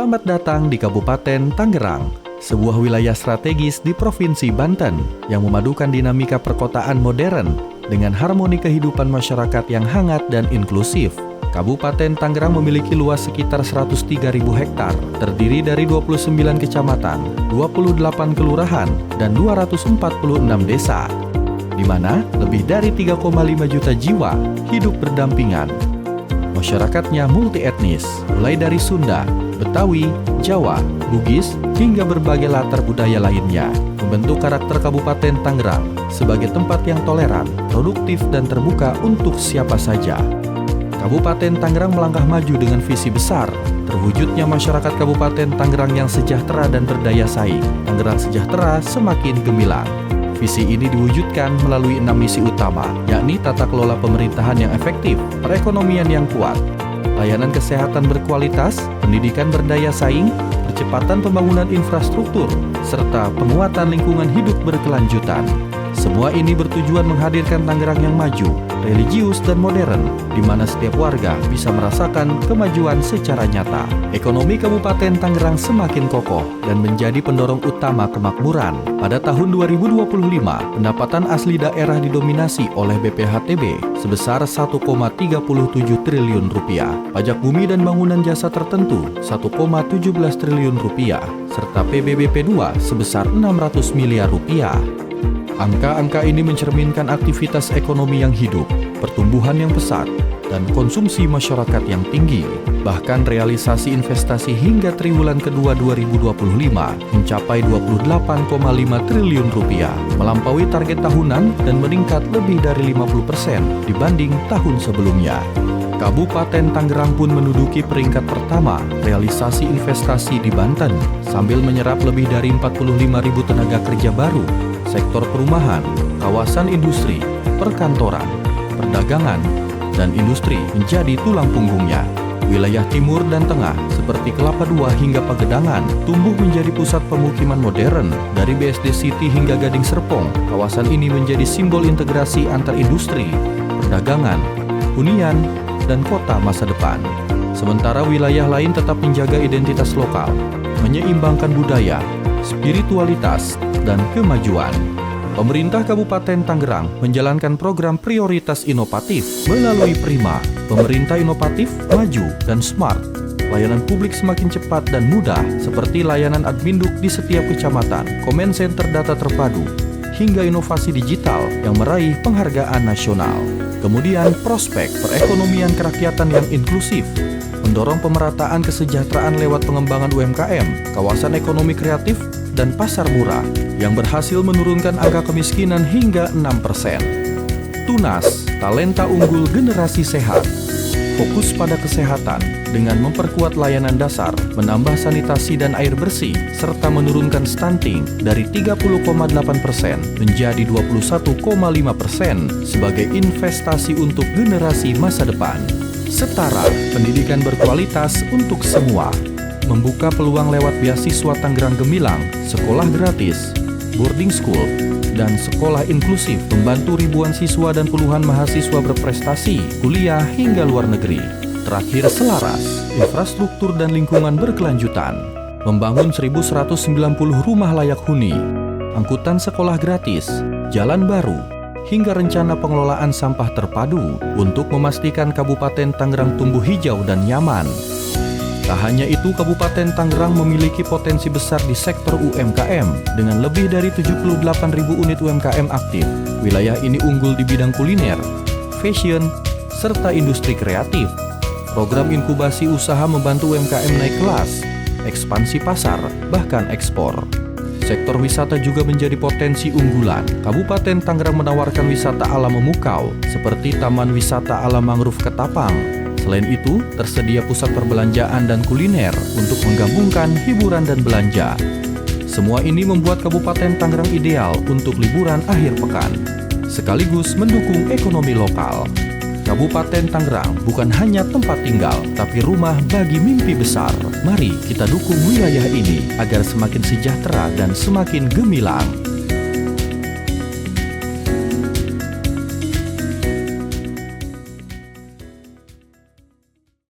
Selamat datang di Kabupaten Tangerang, sebuah wilayah strategis di Provinsi Banten yang memadukan dinamika perkotaan modern dengan harmoni kehidupan masyarakat yang hangat dan inklusif. Kabupaten Tangerang memiliki luas sekitar 103.000 hektar, terdiri dari 29 kecamatan, 28 kelurahan, dan 246 desa, di mana lebih dari 3,5 juta jiwa hidup berdampingan. Masyarakatnya multi-etnis, mulai dari Sunda, Betawi, Jawa, Bugis, hingga berbagai latar budaya lainnya, membentuk karakter Kabupaten Tangerang sebagai tempat yang toleran, produktif, dan terbuka untuk siapa saja. Kabupaten Tangerang melangkah maju dengan visi besar, terwujudnya masyarakat Kabupaten Tangerang yang sejahtera dan berdaya saing. Tangerang sejahtera semakin gemilang. Visi ini diwujudkan melalui 6 misi utama, yakni tata kelola pemerintahan yang efektif, perekonomian yang kuat, layanan kesehatan berkualitas, pendidikan berdaya saing, percepatan pembangunan infrastruktur, serta penguatan lingkungan hidup berkelanjutan. Semua ini bertujuan menghadirkan Tangerang yang maju, religius dan modern, di mana setiap warga bisa merasakan kemajuan secara nyata. Ekonomi Kabupaten Tangerang semakin kokoh dan menjadi pendorong utama kemakmuran. Pada tahun 2025, pendapatan asli daerah didominasi oleh BPHTB sebesar 1,37 triliun rupiah, pajak bumi dan bangunan jasa tertentu 1,17 triliun rupiah, serta PBBP 2 sebesar 600 miliar rupiah. Angka-angka ini mencerminkan aktivitas ekonomi yang hidup, pertumbuhan yang pesat, dan konsumsi masyarakat yang tinggi. Bahkan realisasi investasi hingga triwulan kedua 2025 mencapai 28,5 triliun rupiah, melampaui target tahunan dan meningkat lebih dari 50% dibanding tahun sebelumnya. Kabupaten Tangerang pun menduduki peringkat pertama realisasi investasi di Banten, sambil menyerap lebih dari 45.000 tenaga kerja baru. Sektor perumahan, kawasan industri, perkantoran, perdagangan, dan industri menjadi tulang punggungnya. Wilayah timur dan tengah seperti Kelapa II hingga Pagedangan tumbuh menjadi pusat pemukiman modern. Dari BSD City hingga Gading Serpong, kawasan ini menjadi simbol integrasi antar industri, perdagangan, hunian, dan kota masa depan. Sementara wilayah lain tetap menjaga identitas lokal, menyeimbangkan budaya, spiritualitas, dan kemajuan. Pemerintah Kabupaten Tangerang menjalankan program prioritas inovatif melalui Prima, pemerintah inovatif, maju, dan smart. Layanan publik semakin cepat dan mudah, seperti layanan adminduk di setiap kecamatan, comment center data terpadu, hingga inovasi digital yang meraih penghargaan nasional. Kemudian prospek perekonomian kerakyatan yang inklusif, mendorong pemerataan kesejahteraan lewat pengembangan UMKM, kawasan ekonomi kreatif, dan pasar murah yang berhasil menurunkan angka kemiskinan hingga 6%. Tunas, talenta unggul generasi sehat, fokus pada kesehatan dengan memperkuat layanan dasar, menambah sanitasi dan air bersih, serta menurunkan stunting dari 30,8% menjadi 21,5% sebagai investasi untuk generasi masa depan. Setara, pendidikan berkualitas untuk semua, membuka peluang lewat beasiswa Tangerang Gemilang, sekolah gratis, boarding school, dan sekolah inklusif, membantu ribuan siswa dan puluhan mahasiswa berprestasi, kuliah hingga luar negeri. Terakhir, selaras, infrastruktur dan lingkungan berkelanjutan, membangun 1.190 rumah layak huni, angkutan sekolah gratis, jalan baru, hingga rencana pengelolaan sampah terpadu untuk memastikan Kabupaten Tangerang tumbuh hijau dan nyaman. Tak hanya itu, Kabupaten Tangerang memiliki potensi besar di sektor UMKM dengan lebih dari 78.000 unit UMKM aktif. Wilayah ini unggul di bidang kuliner, fashion, serta industri kreatif. Program inkubasi usaha membantu UMKM naik kelas, ekspansi pasar, bahkan ekspor. Sektor wisata juga menjadi potensi unggulan. Kabupaten Tangerang menawarkan wisata alam memukau seperti Taman Wisata Alam Mangrove Ketapang. Selain itu, tersedia pusat perbelanjaan dan kuliner untuk menggabungkan hiburan dan belanja. Semua ini membuat Kabupaten Tangerang ideal untuk liburan akhir pekan, sekaligus mendukung ekonomi lokal. Kabupaten Tangerang bukan hanya tempat tinggal, tapi rumah bagi mimpi besar. Mari kita dukung wilayah ini agar semakin sejahtera dan semakin gemilang.